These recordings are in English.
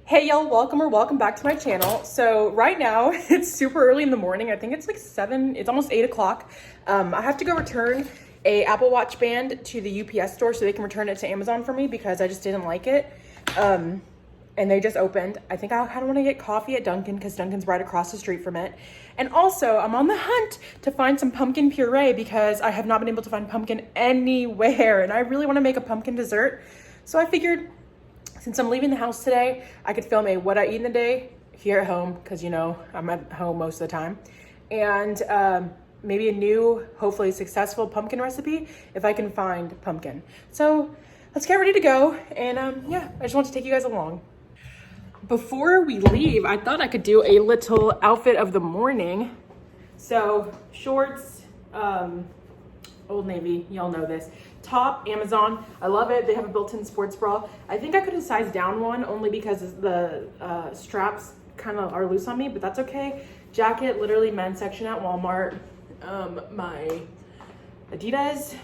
Hey y'all, welcome back to my channel. So right now it's super early in the morning. I think it's like 7, it's almost 8 o'clock. I have to go return a Apple Watch band to the UPS store so they can return it to Amazon for me because I just didn't like it. And they just opened. I think I kind of want to get coffee at Dunkin' because Dunkin's right across the street from it. And also I'm on the hunt to find some pumpkin puree because I have not been able to find pumpkin anywhere and I really want to make a pumpkin dessert. So I figured, since I'm leaving the house today, I could film a what I eat in the day here at home because, you know, I'm at home most of the time. And maybe a new, hopefully successful pumpkin recipe if I can find pumpkin. So let's get ready to go. And yeah, I just want to take you guys along. Before we leave, I thought I could do a little outfit of the morning. So shorts, Old Navy, y'all know this. Top, Amazon, I love it. They have a built-in sports bra. I think I could have sized down one only because the straps kind of are loose on me, but that's okay. Jacket, literally men's section at Walmart. My Adidas,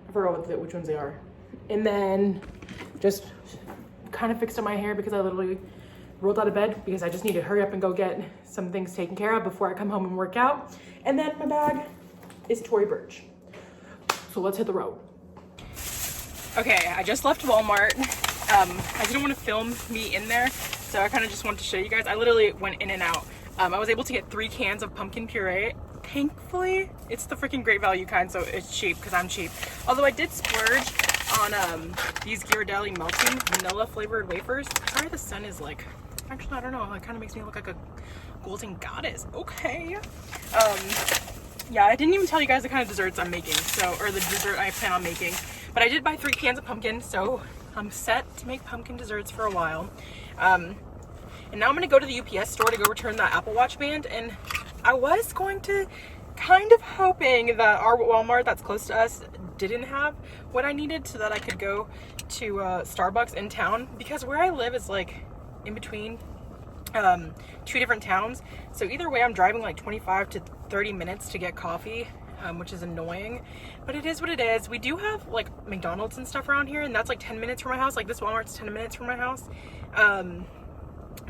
I forgot which ones they are. And then just kind of fixed up my hair because I literally rolled out of bed because I just need to hurry up and go get some things taken care of before I come home and work out. And then my bag is Tory Burch. So let's hit the road. Okay, I just left Walmart. I didn't want to film me in there, so I kind of just wanted to show you guys. I literally went in and out. I was able to get 3 cans of pumpkin puree. Thankfully, it's the freaking great value kind, so it's cheap because I'm cheap. Although I did splurge on these Ghirardelli melting vanilla flavored wafers. Sorry, the sun is like, actually, I don't know. It kind of makes me look like a golden goddess. Okay. Yeah, I didn't even tell you guys the kind of desserts I'm making, or the dessert I plan on making. But I did buy 3 cans of pumpkin, so I'm set to make pumpkin desserts for a while. And now I'm gonna go to the UPS store to go return that Apple Watch band. And I was going to, kind of hoping that our Walmart that's close to us didn't have what I needed so that I could go to Starbucks in town. Because where I live is like in between 2 different towns. So either way, I'm driving like 25 to 30 minutes to get coffee. Which is annoying, but it is what it is. We do have like McDonald's and stuff around here, and that's like 10 minutes from my house. Like this Walmart's 10 minutes from my house.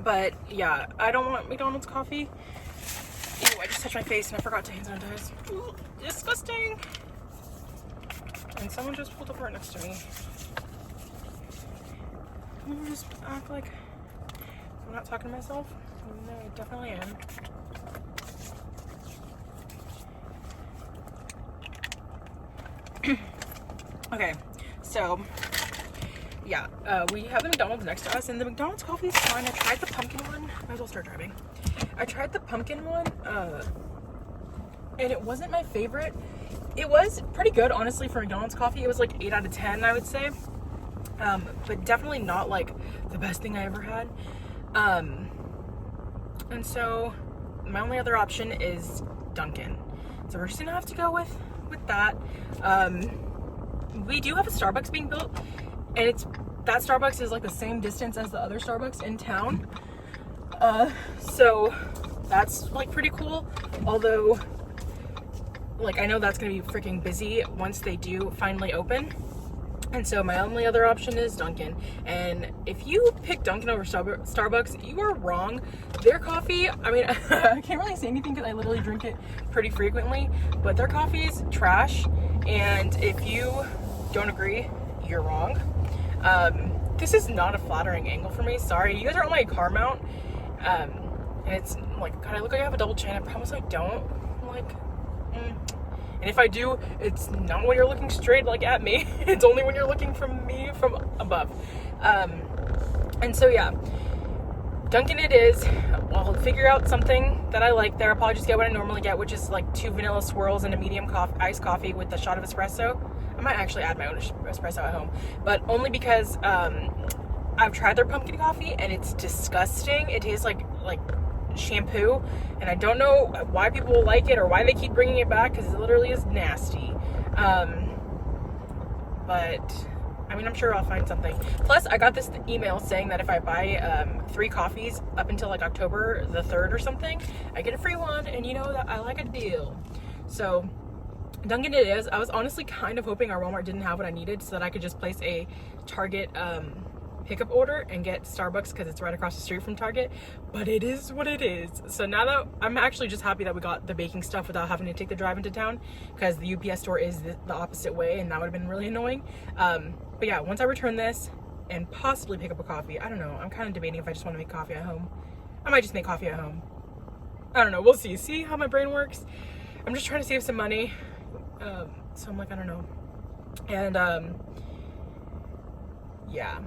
But yeah, I don't want McDonald's coffee. Ew, I just touched my face and I forgot to hand sanitize. Ooh, disgusting. And someone just pulled up right next to me. I'm gonna just act like I'm not talking to myself. No, I definitely am. Okay, so yeah, we have the McDonald's next to us, and the McDonald's coffee is fine. I tried the pumpkin one. Might as well start driving. I tried the pumpkin one, and it wasn't my favorite. It was pretty good, honestly, for McDonald's coffee. It was like 8 out of 10, I would say, but definitely not like the best thing I ever had. And so my only other option is Dunkin'. So we're just gonna have to go with that. We do have a Starbucks being built, and that Starbucks is like the same distance as the other Starbucks in town. So that's like pretty cool. Although, like, I know that's gonna be freaking busy once they do finally open. And so my only other option is Dunkin'. And if you pick Dunkin' over Starbucks, you are wrong. Their coffee, I mean, I can't really say anything because I literally drink it pretty frequently, but their coffee is trash. And if you don't agree, you're wrong. This is not a flattering angle for me. Sorry, you guys are on my car mount. And it's like, God, I look like I have a double chin. I promise I don't. I'm like, And if I do, it's not when you're looking straight like at me. It's only when you're looking from me from above. And so yeah, Dunkin' it is. I'll figure out something that I like there. I'll probably just get what I normally get, which is like 2 vanilla swirls and a medium iced coffee with a shot of espresso. I might actually add my own espresso at home, but only because I've tried their pumpkin coffee and it's disgusting. It tastes like shampoo, and I don't know why people like it or why they keep bringing it back because it literally is nasty. But I mean, I'm sure I'll find something. Plus, I got this email saying that if I buy 3 coffees up until like October the 3rd or something, I get a free one, and you know that I like a deal. So Dunkin' it is. I was honestly kind of hoping our Walmart didn't have what I needed so that I could just place a Target pickup order and get Starbucks because it's right across the street from Target, but it is what it is. So now that I'm actually just happy that we got the baking stuff without having to take the drive into town, because the UPS store is the opposite way and that would have been really annoying. But yeah, once I return this and possibly pick up a coffee, I don't know, I'm kind of debating if I just want to make coffee at home. I might just make coffee at home. I don't know, we'll see how my brain works. I'm just trying to save some money, so I'm like, I don't know. And yeah,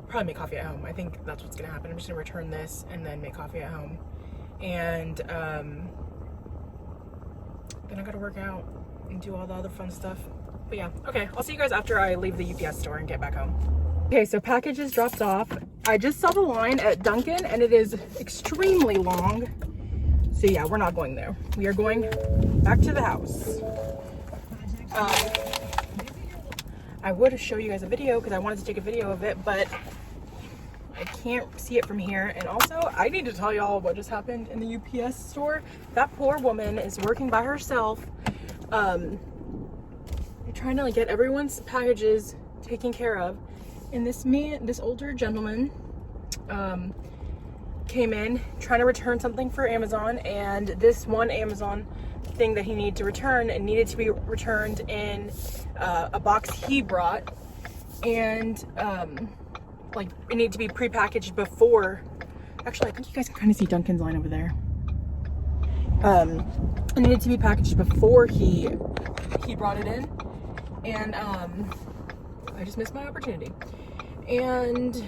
probably make coffee at home. I think that's what's gonna happen. I'm just gonna return this and then make coffee at home, and then I gotta work out and do all the other fun stuff. But yeah, okay, I'll see you guys after I leave the UPS store and get back home. Okay, so packages dropped off. I just saw the line at Dunkin' and it is extremely long. So yeah, we're not going there. We are going back to the house. I would show you guys a video because I wanted to take a video of it, but I can't see it from here. And also, I need to tell y'all what just happened in the UPS store. That poor woman is working by herself. They're trying to like get everyone's packages taken care of. And this older gentleman came in trying to return something for Amazon, and this one Amazon thing that he needed to return, and needed to be returned in a box he brought, and like it needed to be pre-packaged before. Actually, I think you guys can kind of see Duncan's line over there. It needed to be packaged before he brought it in, and I just missed my opportunity. And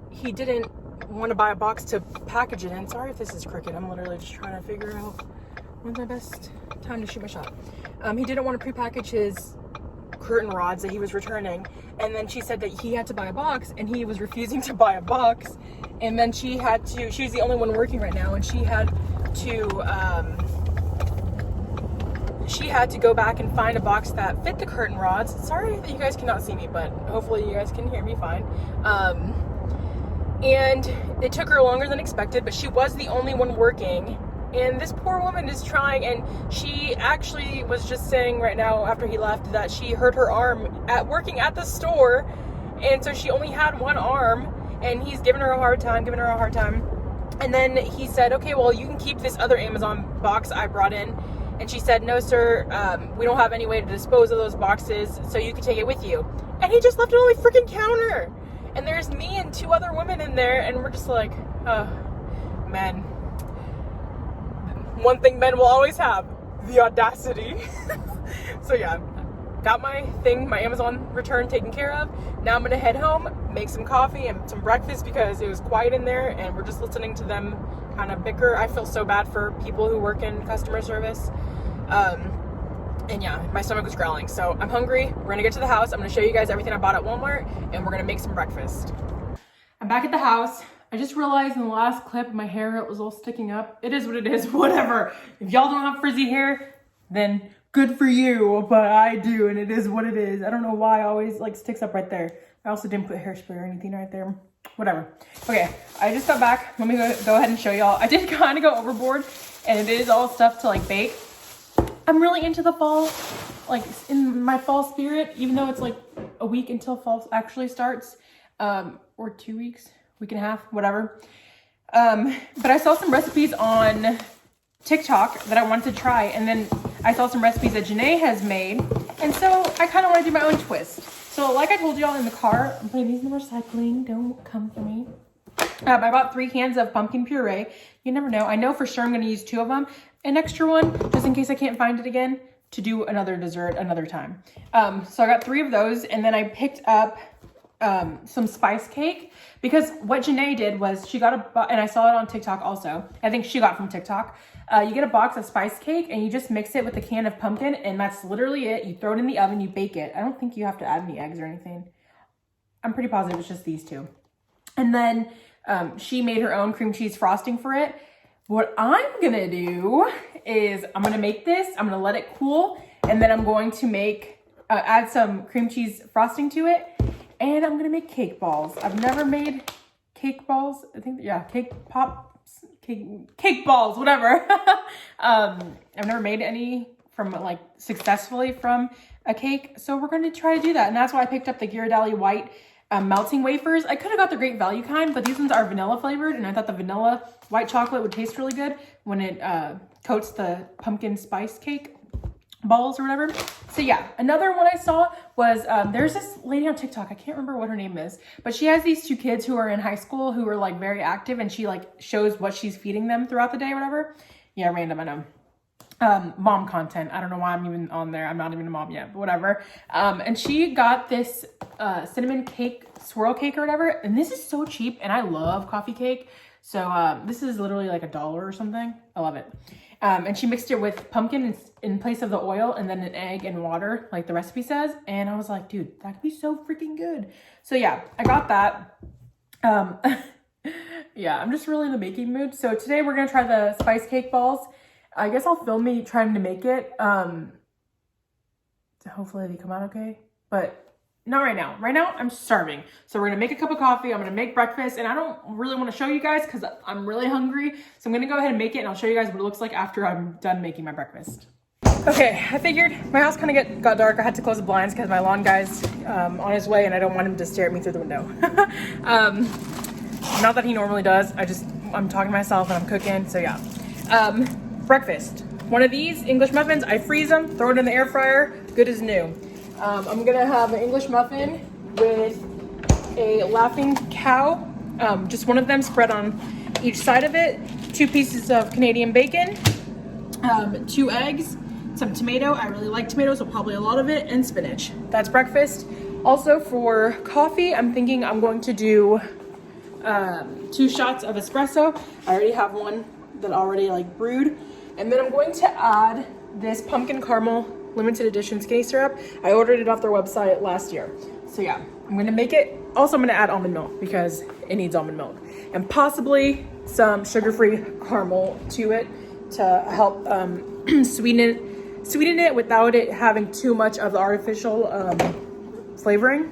he didn't want to buy a box to package it in. Sorry if this is crooked. I'm literally just trying to figure out when's my best time to shoot my shot. He didn't want to pre-package his curtain rods that he was returning, and then she said that he had to buy a box, and he was refusing to buy a box. And then she was the only one working right now, and she had to go back and find a box that fit the curtain rods. Sorry that you guys cannot see me, but hopefully you guys can hear me fine. And it took her longer than expected, but she was the only one working. And this poor woman is trying, and she actually was just saying right now after he left that she hurt her arm working at the store, and so she only had one arm, and he's giving her a hard time. And then he said, okay, well, you can keep this other Amazon box I brought in. And she said, no, sir, we don't have any way to dispose of those boxes, so you can take it with you. And he just left it on the freaking counter. And there's me and two other women in there, and we're just like, oh, man. One thing men will always have, the audacity. So yeah, got my Amazon return taken care of. Now I'm gonna head home, make some coffee and some breakfast because it was quiet in there and we're just listening to them kind of bicker. I feel so bad for people who work in customer service. And yeah, my stomach was growling. So I'm hungry. We're gonna get to the house. I'm gonna show you guys everything I bought at Walmart, and we're gonna make some breakfast. I'm back at the house. I just realized in the last clip, my hair was all sticking up. It is what it is, whatever. If y'all don't have frizzy hair, then good for you, but I do, and it is what it is. I don't know why it always like sticks up right there. I also didn't put hairspray or anything right there. Whatever. Okay, I just got back. Let me go ahead and show y'all. I did kind of go overboard, and it is all stuff to like bake. I'm really into the fall, like in my fall spirit, even though it's like a week until fall actually starts, or 2 weeks. Week and a half, whatever. But I saw some recipes on TikTok that I wanted to try, and then I saw some recipes that Janae has made, and so I kind of want to do my own twist. So like I told y'all in the car, I'm putting these in the recycling, don't come for me. I bought 3 cans of pumpkin puree. You never know. I know for sure I'm going to use 2 of them. An extra one, just in case I can't find it again, to do another dessert another time. So I got 3 of those, and then I picked up some spice cake, because what Janae did was she got and I saw it on TikTok also. I think she got from TikTok. You get a box of spice cake and you just mix it with a can of pumpkin, and that's literally it. You throw it in the oven, you bake it. I don't think you have to add any eggs or anything. I'm pretty positive it's just these 2. And then she made her own cream cheese frosting for it. What I'm gonna do is I'm gonna make this, I'm gonna let it cool, and then I'm going to make add some cream cheese frosting to it. And I'm gonna make cake balls. I've never made cake balls. I think, yeah, cake balls, whatever. I've never made any successfully from a cake. So we're gonna try to do that. And that's why I picked up the Ghirardelli white melting wafers. I could have got the Great Value kind, but these ones are vanilla flavored, and I thought the vanilla white chocolate would taste really good when it coats the pumpkin spice cake balls or whatever. So yeah, another one I saw was there's this lady on TikTok, I can't remember what her name is, but she has these 2 kids who are in high school who are like very active, and she like shows what she's feeding them throughout the day or whatever. Yeah, random, I know. Mom content. I don't know why I'm even on there. I'm not even a mom yet, but whatever. And she got this cinnamon cake, swirl cake or whatever, and this is so cheap, and I love coffee cake. So this is literally like $1 or something. I love it. And she mixed it with pumpkin in place of the oil, and then an egg and water like the recipe says. And I was like, dude, that could be so freaking good. So yeah, I got that. Yeah, I'm just really in the making mood. So today we're gonna try the spice cake balls. I guess I'll film me trying to make it. Hopefully they come out okay, but not right now. Right now, I'm starving. So we're gonna make a cup of coffee. I'm gonna make breakfast, and I don't really wanna show you guys because I'm really hungry. So I'm gonna go ahead and make it, and I'll show you guys what it looks like after I'm done making my breakfast. Okay, I figured my house kind of got dark. I had to close the blinds because my lawn guy's on his way, and I don't want him to stare at me through the window. Not that he normally does. I'm talking to myself and I'm cooking, so yeah. Breakfast. One of these English muffins, I freeze them, throw it in the air fryer, good as new. I'm gonna have an English muffin with a laughing cow, just one of them spread on each side of it, 2 pieces of Canadian bacon, 2 eggs, some tomato, I really like tomatoes, so probably a lot of it, and spinach. That's breakfast. Also for coffee, I'm thinking I'm going to do 2 shots of espresso. I already have one that already like brewed. And then I'm going to add this pumpkin caramel limited edition skinny syrup. I ordered it off their website last year. So yeah, I'm gonna make it. Also, I'm gonna add almond milk because it needs almond milk. And possibly some sugar-free caramel to it to help sweeten it without it having too much of the artificial flavoring.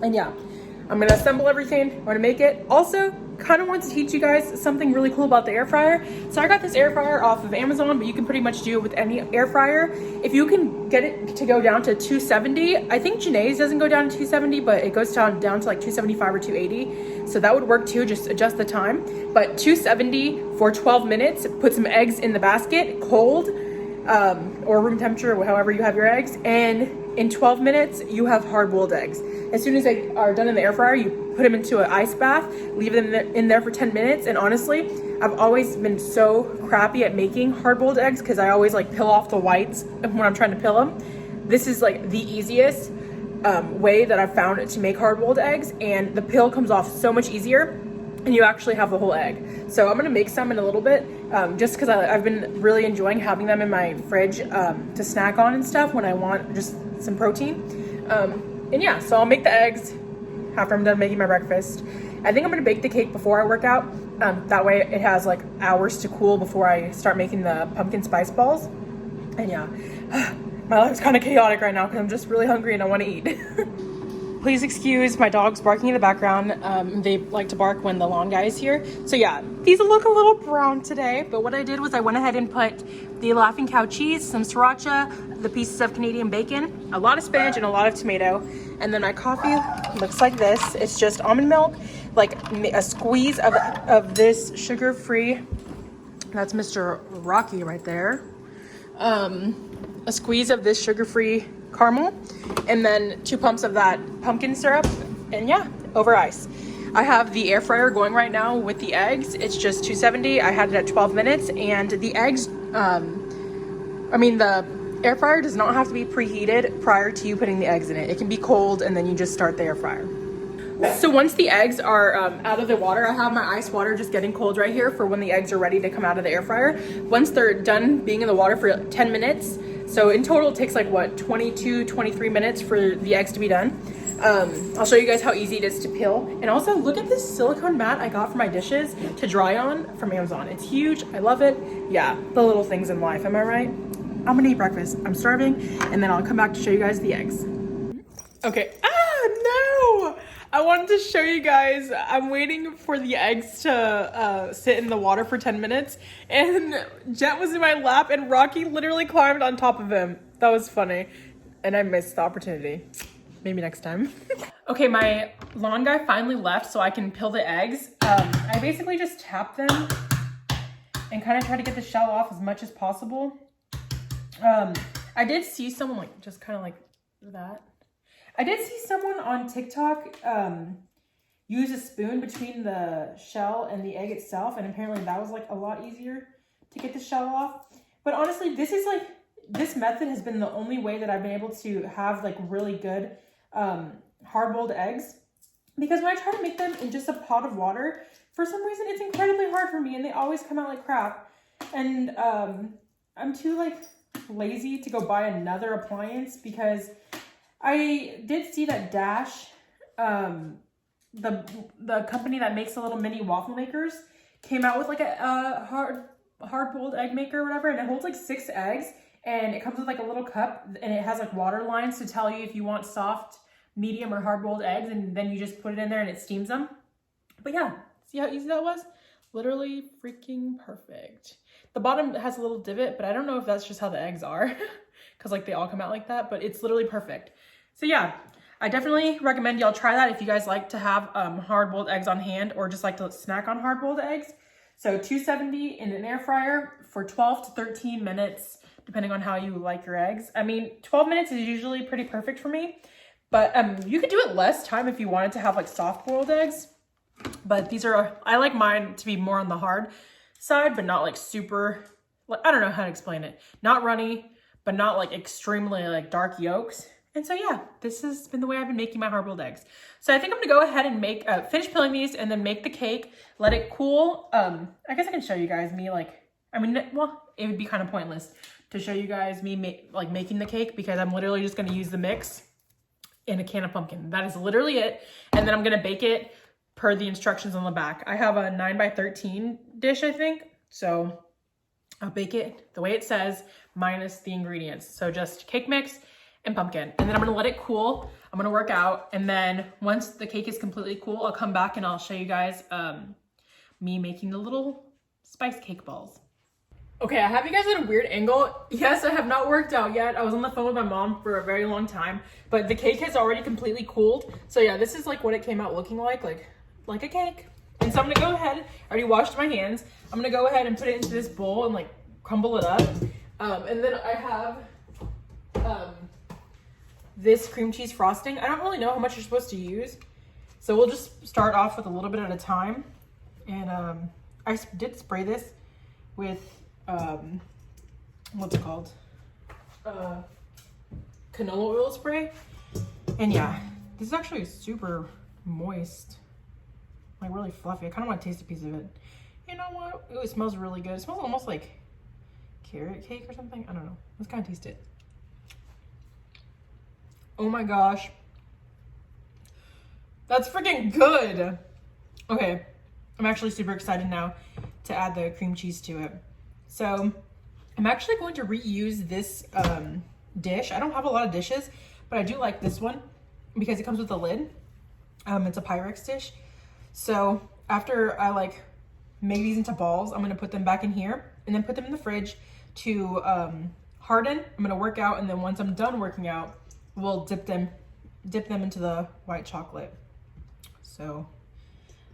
And yeah, I'm gonna assemble everything. I'm gonna make it. Also, kind of want to teach you guys something really cool about the air fryer. So I got this air fryer off of Amazon, but you can pretty much do it with any air fryer. If you can get it to go down to 270, I think Janae's doesn't go down to 270, but it goes down to like 275 or 280. So that would work too, just adjust the time. But 270 for 12 minutes, put some eggs in the basket, cold, or room temperature, however you have your eggs. And in 12 minutes, you have hard-boiled eggs. As soon as they are done in the air fryer, you put them into an ice bath, leave them in there for 10 minutes. And honestly, I've always been so crappy at making hard-boiled eggs because I always like peel off the whites when I'm trying to peel them. This is like the easiest way that I've found to make hard-boiled eggs, and the peel comes off so much easier, and you actually have the whole egg. So I'm gonna make some in a little bit, just because I've been really enjoying having them in my fridge to snack on and stuff when I want just some protein. And yeah, so I'll make the eggs after I'm done making my breakfast. I think I'm gonna bake the cake before I work out. That way it has like hours to cool before I start making the pumpkin spice balls. And yeah, my life's kind of chaotic right now because I'm just really hungry and I want to eat. Please excuse my dogs barking in the background. They like to bark when the lawn guy is here. So yeah, these look a little brown today, but what I did was I went ahead and put the laughing cow cheese, some sriracha, the pieces of Canadian bacon, a lot of spinach, and a lot of tomato. And then my coffee looks like this. It's just almond milk, like a squeeze of this sugar-free, that's Mr. Rocky right there. A squeeze of this sugar-free caramel, and then 2 pumps of that pumpkin syrup, and yeah, over ice. I have the air fryer going right now with the eggs. It's just 270. I had it at 12 minutes, and the eggs, the air fryer does not have to be preheated prior to you putting the eggs in it. It can be cold, and then you just start the air fryer. So once the eggs are out of the water, I have my ice water just getting cold right here for when the eggs are ready to come out of the air fryer. Once they're done being in the water for 10 minutes, so in total it takes like what, 22, 23 minutes for the eggs to be done. I'll show you guys how easy it is to peel. And also look at this silicone mat I got for my dishes to dry on from Amazon. It's huge, I love it. Yeah, the little things in life, am I right? I'm gonna eat breakfast, I'm starving, and then I'll come back to show you guys the eggs. Okay, no! I wanted to show you guys, I'm waiting for the eggs to sit in the water for 10 minutes, and Jet was in my lap and Rocky literally climbed on top of him. That was funny, and I missed the opportunity. maybe next time. Okay, my lawn guy finally left so I can peel the eggs. I basically just tap them and kind of try to get the shell off as much as possible. I did see someone like just kind of like that. I did see someone on TikTok use a spoon between the shell and the egg itself, and apparently that was like a lot easier to get the shell off. But honestly, this method has been the only way that I've been able to have like really good hard-boiled eggs, because when I try to make them in just a pot of water, for some reason it's incredibly hard for me and they always come out like crap. And I'm too like lazy to go buy another appliance, because I did see that Dash, the company that makes the little mini waffle makers, came out with like a hard-boiled egg maker or whatever, and it holds like 6 eggs, and it comes with like a little cup, and it has like water lines to tell you if you want soft, medium, or hard-boiled eggs, and then you just put it in there and it steams them. But yeah, see how easy that was? Literally freaking perfect. The bottom has a little divot, but I don't know if that's just how the eggs are, because like they all come out like that, but it's literally perfect. So yeah, I definitely recommend y'all try that if you guys like to have hard-boiled eggs on hand, or just like to snack on hard-boiled eggs. So 270 in an air fryer for 12 to 13 minutes, depending on how you like your eggs. I mean, 12 minutes is usually pretty perfect for me, but you could do it less time if you wanted to have like soft-boiled eggs. But these are, I like mine to be more on the hard side, but not like super, like, I don't know how to explain it. Not runny, but not like extremely like dark yolks. And so yeah, this has been the way I've been making my hard-boiled eggs. So I think I'm gonna go ahead and make, finish peeling these and then make the cake, let it cool. I guess I can show you guys me like, I mean, well, it would be kind of pointless to show you guys me making the cake, because I'm literally just gonna use the mix in a can of pumpkin. That is literally it. And then I'm gonna bake it per the instructions on the back. I have a 9x13 dish, I think. So I'll bake it the way it says, minus the ingredients. So just cake mix and pumpkin. And then I'm gonna let it cool. I'm gonna work out. And then once the cake is completely cool, I'll come back and I'll show you guys me making the little spice cake balls. Okay, I have you guys at a weird angle. Yes, I have not worked out yet. I was on the phone with my mom for a very long time, but the cake has already completely cooled. So yeah, this is like what it came out looking like a cake. And so I'm gonna go ahead, I already washed my hands. I'm gonna go ahead and put it into this bowl and like crumble it up. And then I have this cream cheese frosting. I don't really know how much you're supposed to use, so we'll just start off with a little bit at a time. And I did spray this with what's it called? Canola oil spray. And yeah, this is actually super moist, like really fluffy. I kind of want to taste a piece of it. You know what? Ooh, it smells really good. It smells almost like carrot cake or something. I don't know. Let's kind of taste it. Oh my gosh. That's freaking good. Okay, I'm actually super excited now to add the cream cheese to it. So I'm actually going to reuse this dish. I don't have a lot of dishes, but I do like this one because it comes with a lid. It's a Pyrex dish. So after I like make these into balls, I'm gonna put them back in here and then put them in the fridge to harden. I'm gonna work out, and then once I'm done working out, we'll dip them into the white chocolate. So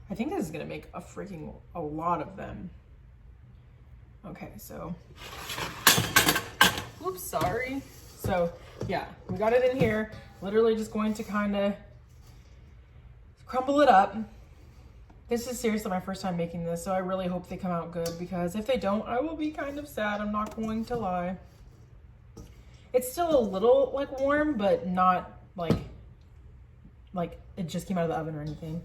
I think this is gonna make a lot of them. Okay, so, oops, sorry. So yeah, we got it in here. Literally just going to kind of crumble it up. This is seriously my first time making this, so I really hope they come out good, because if they don't, I will be kind of sad. I'm not going to lie. It's still a little like warm, but not like it just came out of the oven or anything.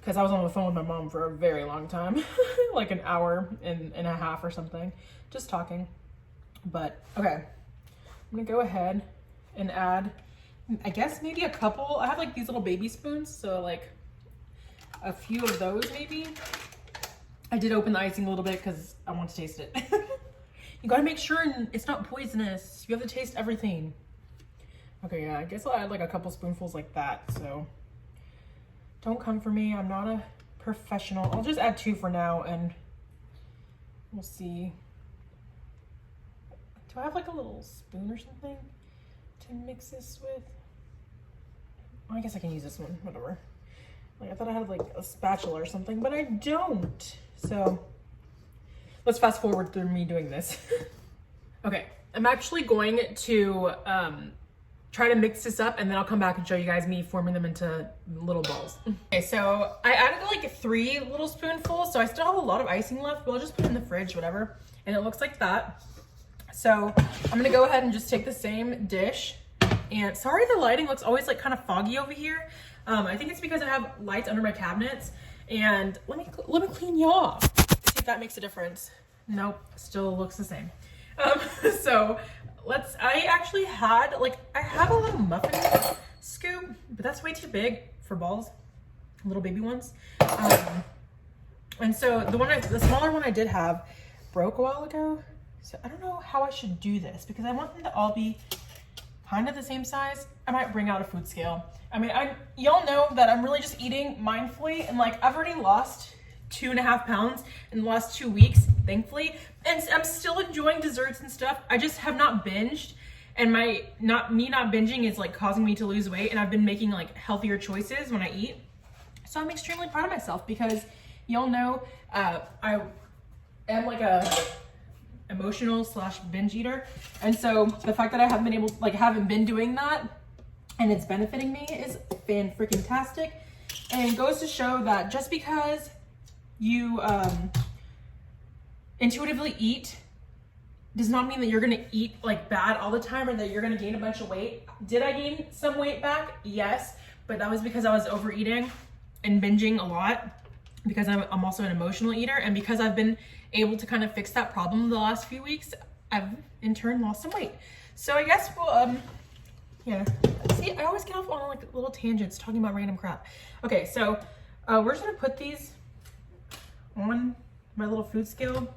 Because I was on the phone with my mom for a very long time, like an hour and a half or something, just talking. But okay, I'm gonna go ahead and add, I guess maybe a couple. I have like these little baby spoons, so like a few of those maybe. I did open the icing a little bit because I want to taste it. You gotta make sure it's not poisonous. You have to taste everything. Okay, yeah, I guess I'll add like a couple spoonfuls like that, so. Don't come for me, I'm not a professional. I'll just add 2 for now and we'll see. Do I have like a little spoon or something to mix this with? I guess I can use this one, whatever. Like I thought I had like a spatula or something, but I don't. So let's fast forward through me doing this. Okay, I'm actually going to try to mix this up, and then I'll come back and show you guys me forming them into little balls. Okay, so I added like 3 little spoonfuls, so I still have a lot of icing left, but I'll just put it in the fridge, whatever. And it looks like that. So I'm gonna go ahead and just take the same dish. And sorry, the lighting looks always like kind of foggy over here. I think it's because I have lights under my cabinets. And let me clean you off. See if that makes a difference. Nope, still looks the same. So I actually had, like, I have a little muffin scoop, but that's way too big for balls, little baby ones. And so the smaller one I did have broke a while ago. So I don't know how I should do this because I want them to all be kind of the same size. I might bring out a food scale. I mean, y'all know that I'm really just eating mindfully, and like I've already lost 2.5 pounds in the last 2 weeks, thankfully. And I'm still enjoying desserts and stuff. I just have not binged, and me not binging is like causing me to lose weight, and I've been making like healthier choices when I eat. So I'm extremely proud of myself because y'all know I am like a emotional / binge eater. And so the fact that I haven't been doing that and it's benefiting me is fan-freaking-tastic. And it goes to show that just because you intuitively eat does not mean that you're gonna eat like bad all the time or that you're gonna gain a bunch of weight. Did I gain some weight back? Yes, but that was because I was overeating and binging a lot, because I'm also an emotional eater, and because I've been able to kind of fix that problem the last few weeks, I've in turn lost some weight. So I guess we'll, yeah. See, I always get off on like little tangents talking about random crap. Okay, so we're just gonna put these on my little food scale.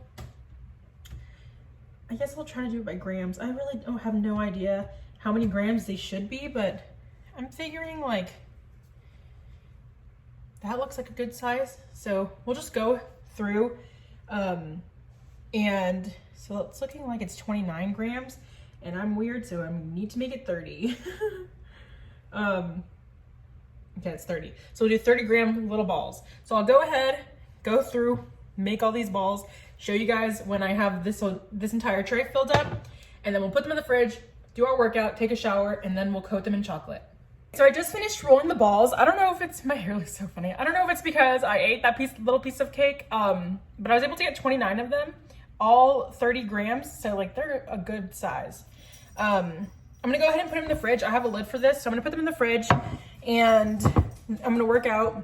I guess I'll try to do it by grams. I really have no idea how many grams they should be, but I'm figuring like that looks like a good size. So we'll just go through, and so it's looking like it's 29 grams, and I'm weird, so I need to make it 30. Okay, it's 30. So we'll do 30-gram little balls. So I'll go ahead, go through, make all these balls, show you guys when I have this entire tray filled up, and then we'll put them in the fridge, do our workout, take a shower, and then we'll coat them in chocolate. So I just finished rolling the balls. I don't know if it's, my hair looks so funny. I don't know if it's because I ate that little piece of cake, but I was able to get 29 of them, all 30 grams. So like they're a good size. I'm gonna go ahead and put them in the fridge. I have a lid for this, so I'm gonna put them in the fridge, and I'm gonna work out,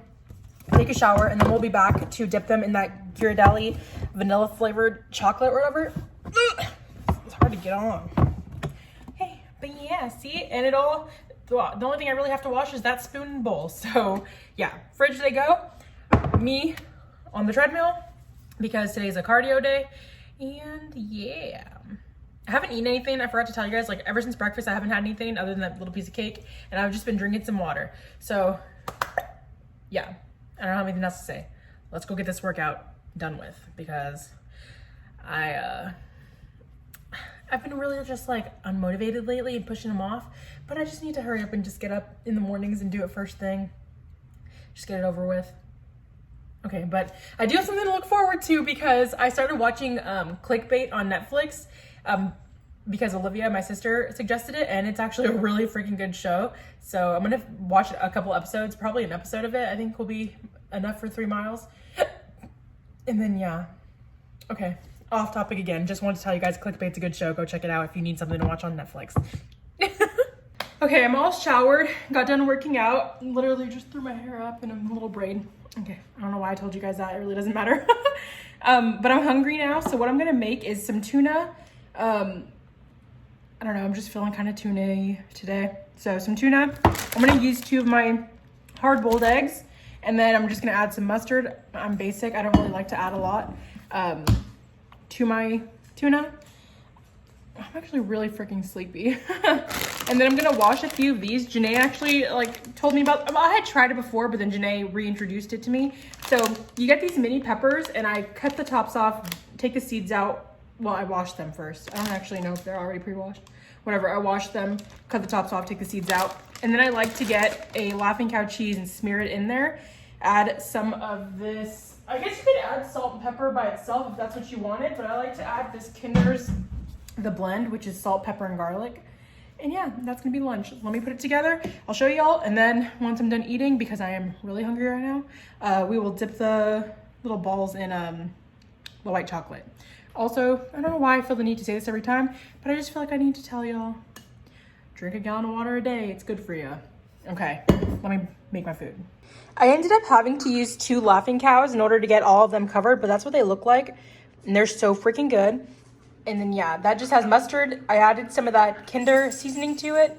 take a shower, and then we'll be back to dip them in that Ghirardelli vanilla flavored chocolate or whatever. It's hard to get on. Okay, but yeah, see, and the only thing I really have to wash is that spoon and bowl. So yeah, fridge they go. Me on the treadmill because today's a cardio day. And yeah, I haven't eaten anything. I forgot to tell you guys, like ever since breakfast, I haven't had anything other than that little piece of cake, and I've just been drinking some water. So yeah, I don't have anything else to say. Let's go get this workout done with, because I've been really just like unmotivated lately and pushing them off, but I just need to hurry up and just get up in the mornings and do it first thing. Just get it over with. Okay, but I do have something to look forward to because I started watching Clickbait on Netflix because Olivia, my sister, suggested it, and it's actually a really freaking good show. So I'm gonna watch a couple episodes, probably an episode of it I think will be enough for 3 miles. And then yeah, okay. Off topic again, just wanted to tell you guys Clickbait's a good show. Go check it out if you need something to watch on Netflix. Okay, I'm all showered, got done working out, literally just threw my hair up in a little braid. Okay, I don't know why I told you guys that, it really doesn't matter. But I'm hungry now, so what I'm gonna make is some tuna. I don't know, I'm just feeling kind of tuna-y today. So some tuna, I'm gonna use 2 of my hard-boiled eggs, and then I'm just gonna add some mustard. I'm basic, I don't really like to add a lot. To my tuna. I'm actually really freaking sleepy. And then I'm gonna wash a few of these. Janae actually like told me about, I had tried it before, but then Janae reintroduced it to me. So you get these mini peppers, and I cut the tops off, take the seeds out. Well, I washed them first. I don't actually know if they're already pre-washed. whenever I wash them, cut the tops off, take the seeds out. And then I like to get a Laughing Cow cheese and smear it in there. Add some of this, I guess you could add salt and pepper by itself if that's what you wanted, but I like to add this Kinder's The Blend, which is salt, pepper, and garlic. And yeah, that's gonna be lunch. Let me put it together. I'll show y'all, and then once I'm done eating, because I am really hungry right now, we will dip the little balls in the white chocolate. Also, I don't know why I feel the need to say this every time, but I just feel like I need to tell y'all, drink a gallon of water a day. It's good for you. Okay, let me make my food. I ended up having to use 2 Laughing Cows in order to get all of them covered, but that's what they look like, and they're so freaking good. And then yeah, that just has mustard. I added some of that Kinder seasoning to it,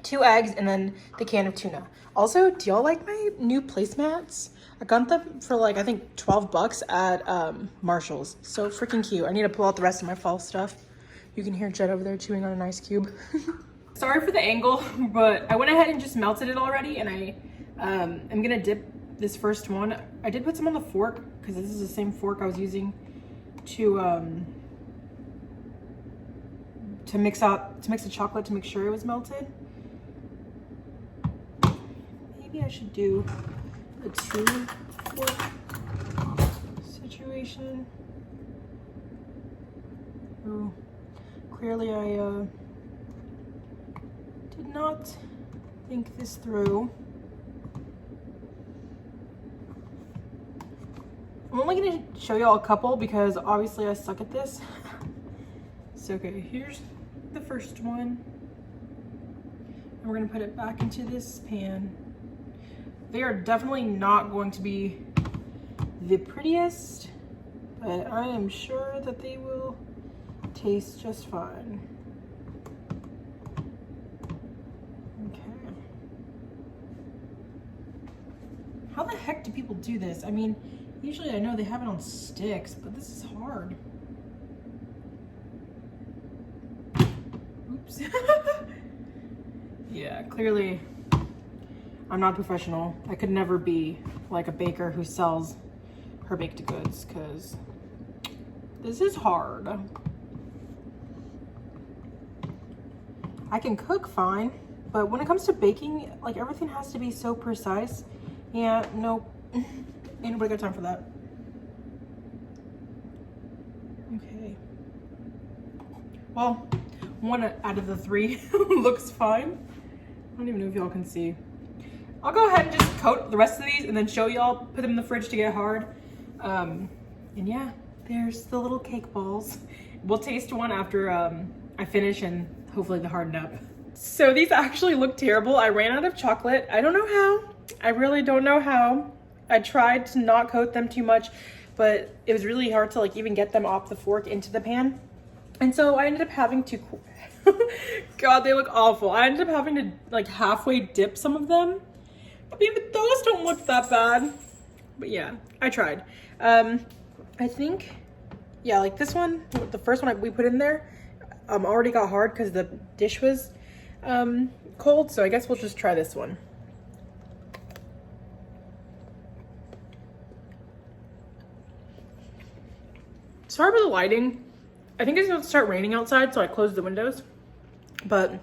2 eggs, and then the can of tuna. Also, do y'all like my new placemats? I got them for like, I think 12 bucks at Marshall's. So freaking cute. I need to pull out the rest of my fall stuff. You can hear Jed over there chewing on an ice cube. Sorry for the angle, but I went ahead and just melted it already, and I'm gonna dip this first one. I did put some on the fork because this is the same fork I was using to mix the chocolate to make sure it was melted. Maybe I should do a 2 fork situation. Oh, clearly I did not think this through. I'm only gonna show y'all a couple because obviously I suck at this. So okay, here's the first one. And we're gonna put it back into this pan. They are definitely not going to be the prettiest, but I am sure that they will taste just fine. Okay. How the heck do people do this? I mean, usually I know they have it on sticks, but this is hard. Oops. Yeah, clearly I'm not professional. I could never be like a baker who sells her baked goods, because this is hard. I can cook fine, but when it comes to baking, like everything has to be so precise. Yeah, nope. Ain't nobody got time for that. Okay. Well, 1 out of the 3 looks fine. I don't even know if y'all can see. I'll go ahead and just coat the rest of these and then show y'all, put them in the fridge to get hard. And yeah, there's the little cake balls. We'll taste one after I finish and hopefully they harden up. So these actually look terrible. I ran out of chocolate. I don't know how. I really don't know how. I tried to not coat them too much, but it was really hard to like even get them off the fork into the pan. And so I ended up having to, God, they look awful. I ended up having to like halfway dip some of them. But even those don't look that bad. But yeah, I tried. I think, yeah, like this one, the first one we put in there, already got hard because the dish was cold. So I guess we'll just try this one. Sorry for the lighting. I think it's gonna start raining outside, so I closed the windows. But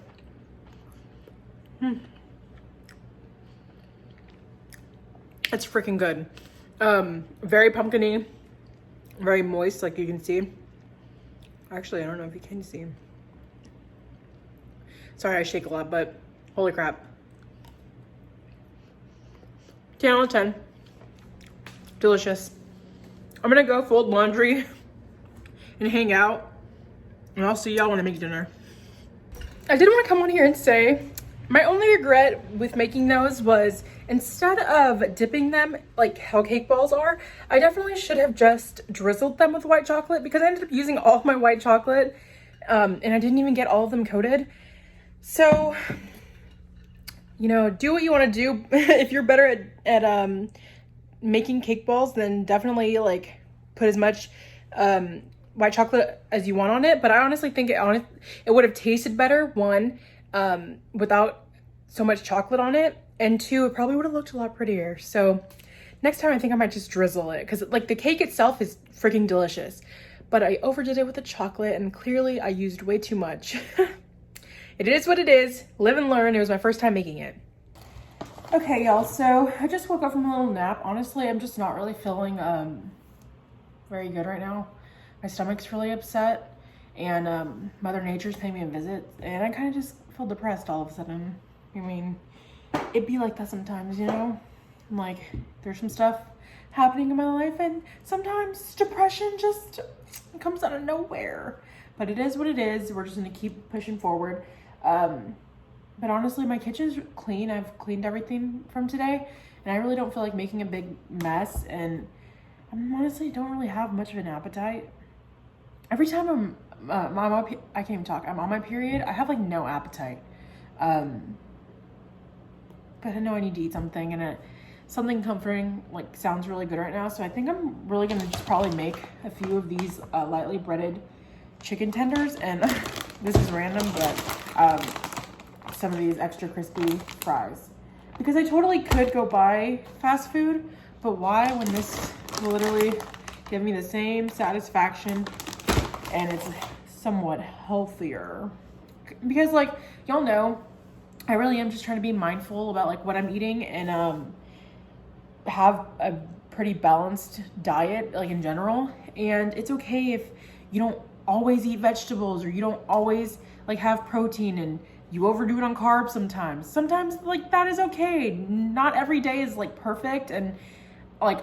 it's freaking good. Very pumpkin-y, very moist, like you can see. Actually, I don't know if you can see. Sorry, I shake a lot, but holy crap. 10 out of 10. Delicious. I'm gonna go fold laundry and hang out, and I'll see y'all when I make dinner. I did want to come on here and say my only regret with making those was instead of dipping them like how cake balls are, I definitely should have just drizzled them with white chocolate, because I ended up using all of my white chocolate and I didn't even get all of them coated. So, you know, do what you want to do. If you're better at making cake balls, then definitely like put as much white chocolate as you want on it. But I honestly think it would have tasted better, 1, without so much chocolate on it, and 2, it probably would have looked a lot prettier. So next time I think I might just drizzle it, because like the cake itself is freaking delicious, but I overdid it with the chocolate and clearly I used way too much. it is what it is. Live and learn. It was my first time making it. Okay, y'all, so I just woke up from a little nap. Honestly, I'm just not really feeling very good right now. My stomach's really upset, and Mother Nature's paying me a visit, and I kind of just feel depressed all of a sudden. I mean, it'd be like that sometimes, you know? Like, there's some stuff happening in my life, and sometimes depression just comes out of nowhere. But it is what it is. We're just gonna keep pushing forward. But honestly, my kitchen's clean. I've cleaned everything from today, and I really don't feel like making a big mess, and I honestly don't really have much of an appetite. Every time I can't even talk. I'm on my period, I have like no appetite. But I know I need to eat something, and something comforting like sounds really good right now. So I think I'm really gonna just probably make a few of these lightly breaded chicken tenders, and this is random, but some of these extra crispy fries, because I totally could go buy fast food, but why when this will literally give me the same satisfaction and it's somewhat healthier? Because like y'all know, I really am just trying to be mindful about like what I'm eating, and have a pretty balanced diet like in general. And it's okay if you don't always eat vegetables, or you don't always like have protein, and you overdo it on carbs sometimes. Sometimes like that is okay. Not every day is like perfect, and like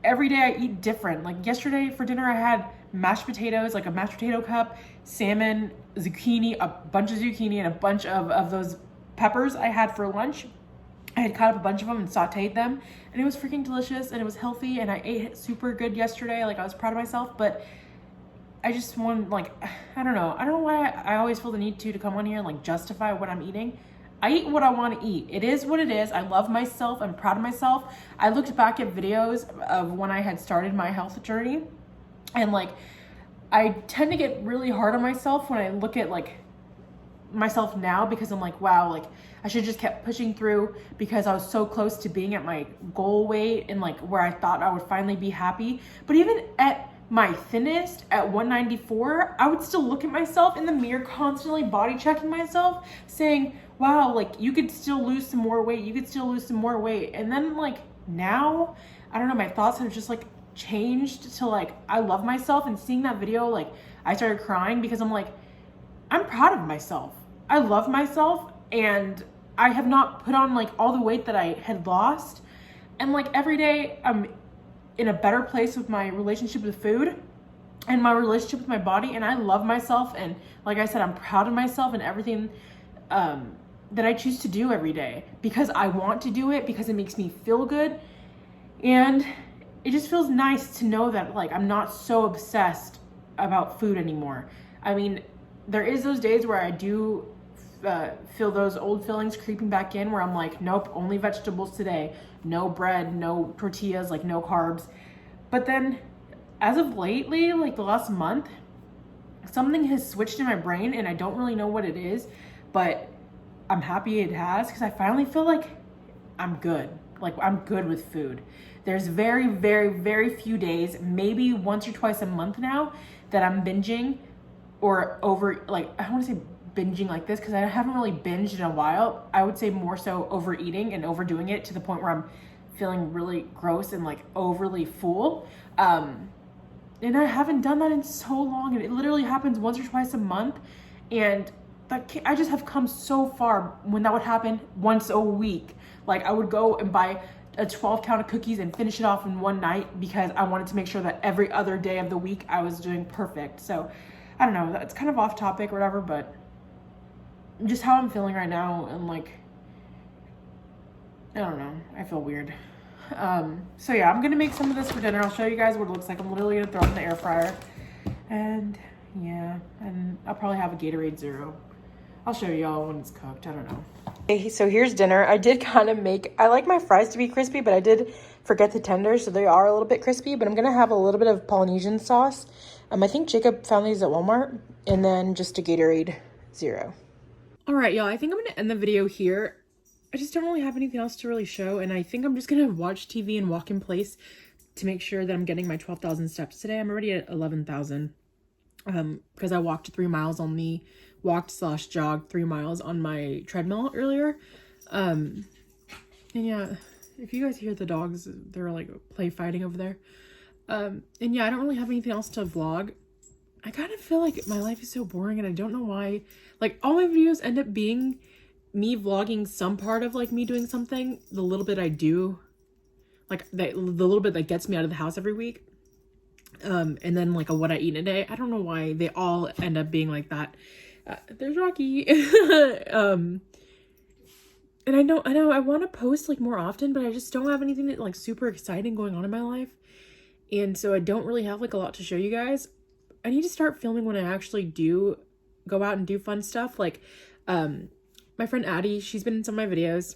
every day I eat different. Like yesterday for dinner I had mashed potatoes, like a mashed potato cup, salmon, zucchini, a bunch of zucchini, and a bunch of those peppers I had for lunch. I had cut up a bunch of them and sauteed them, and it was freaking delicious, and it was healthy, and I ate it super good yesterday. Like I was proud of myself, but I just want, like, I don't know why I always feel the need to come on here and like justify what I'm eating. I eat what I want to eat. It is what it is. I love myself. I'm proud of myself. I looked back at videos of when I had started my health journey, and like I tend to get really hard on myself when I look at like myself now, because I'm like, wow, like I should just kept pushing through, because I was so close to being at my goal weight and like where I thought I would finally be happy. But even at my thinnest, at 194, I would still look at myself in the mirror, constantly body checking myself, saying, wow, like you could still lose some more weight, you could still lose some more weight. And then like now, I don't know, my thoughts have just like changed to like, I love myself. And seeing that video, like I started crying, because I'm like, I'm proud of myself. I love myself, and I have not put on like all the weight that I had lost. And like every day I'm in a better place with my relationship with food and my relationship with my body, and I love myself. And like I said, I'm proud of myself and everything that I choose to do every day, because I want to do it, because it makes me feel good. And it just feels nice to know that like I'm not so obsessed about food anymore. I mean, there is those days where I do feel those old feelings creeping back in, where I'm like, nope, only vegetables today, no bread, no tortillas, like no carbs. But then as of lately, like the last month, something has switched in my brain, and I don't really know what it is, but I'm happy it has, because I finally feel like I'm good. Like I'm good with food. There's very, very, very few days, maybe once or twice a month now, that I'm binging or over, like, I don't want to say binging like this, because I haven't really binged in a while. I would say more so overeating and overdoing it to the point where I'm feeling really gross and like overly full. And I haven't done that in so long, and it literally happens once or twice a month. And I just have come so far when that would happen once a week. Like I would go and buy a 12 count of cookies and finish it off in one night, because I wanted to make sure that every other day of the week I was doing perfect. So I don't know, it's kind of off topic or whatever, but just how I'm feeling right now, and like, I don't know, I feel weird. So yeah, I'm gonna make some of this for dinner. I'll show you guys what it looks like. I'm literally gonna throw it in the air fryer, and yeah, and I'll probably have a Gatorade Zero. I'll show y'all when it's cooked. I don't know. Okay, so here's dinner. I did kind of I like my fries to be crispy, but I did forget the tenders, so they are a little bit crispy. But I'm gonna have a little bit of Polynesian sauce. I think Jacob found these at Walmart, and then just a Gatorade Zero. All right, y'all, I think I'm gonna end the video here. I just don't really have anything else to really show, and I think I'm just gonna watch TV and walk in place to make sure that I'm getting my 12,000 steps today. I'm already at 11,000 because I walked 3 miles on the walked slash jogged 3 miles on my treadmill earlier. And yeah, if you guys hear the dogs, they're like play fighting over there. And yeah, I don't really have anything else to vlog. I kind of feel like my life is so boring and I don't know why. Like, all my videos end up being me vlogging some part of like me doing something, the little bit I do, like the little bit that gets me out of the house every week. And then like what I eat in a day. I don't know why they all end up being like that. There's Rocky. And I know I want to post like more often, but I just don't have anything that like super exciting going on in my life. And so I don't really have like a lot to show you guys. I need to start filming when I actually do go out and do fun stuff. Like, my friend Addie, she's been in some of my videos.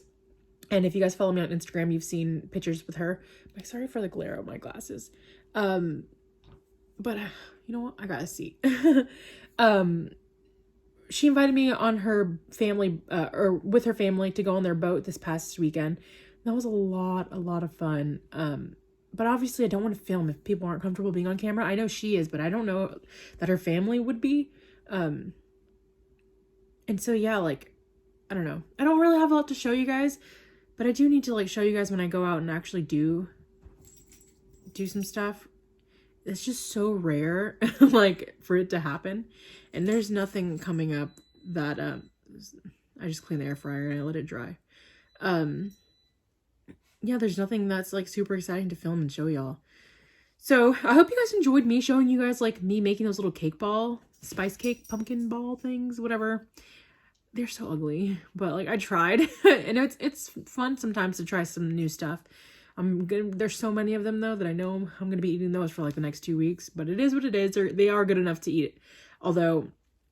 And if you guys follow me on Instagram, you've seen pictures with her. I'm sorry for the glare of my glasses. But you know what? I got a seat. She invited me on her family, or with her family, to go on their boat this past weekend. That was a lot of fun. But obviously I don't want to film if people aren't comfortable being on camera. I know she is, but I don't know that her family would be. And so yeah, like, I don't know. I don't really have a lot to show you guys, but I do need to like show you guys when I go out and actually do some stuff. It's just so rare, like, for it to happen. And there's nothing coming up that, I just cleaned the air fryer and I let it dry. Yeah, there's nothing that's like super exciting to film and show y'all. So I hope you guys enjoyed me showing you guys like me making those little cake ball, spice cake, pumpkin ball things, whatever. They're so ugly, but like I tried. And it's fun sometimes to try some new stuff. There's so many of them though that I know I'm gonna be eating those for like the next 2 weeks, but it is what it is. They are good enough to eat. Although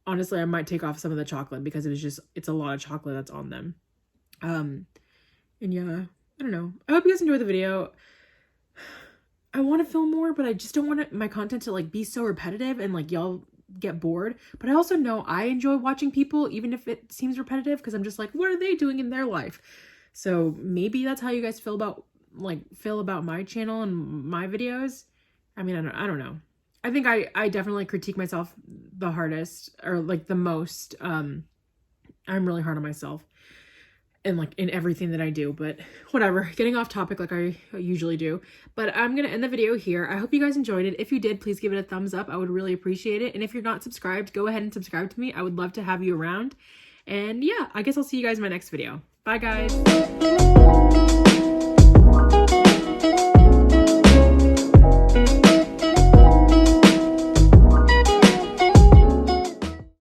honestly, I might take off some of the chocolate because it's a lot of chocolate that's on them. And yeah, I don't know. I hope you guys enjoyed the video. I want to film more, but I just don't want my content to like be so repetitive and like y'all get bored. But I also know I enjoy watching people, even if it seems repetitive, because I'm just like, what are they doing in their life? So maybe that's how you guys feel about my channel and my videos. I mean, I don't know. I think I definitely critique myself the hardest, or like the most. I'm really hard on myself and like in everything that I do, but whatever, getting off topic like I usually do. But I'm gonna end the video here. I hope you guys enjoyed it. If you did, please give it a thumbs up. I would really appreciate it. And if you're not subscribed, go ahead and subscribe to me. I would love to have you around. And yeah, I guess I'll see you guys in my next video. Bye guys.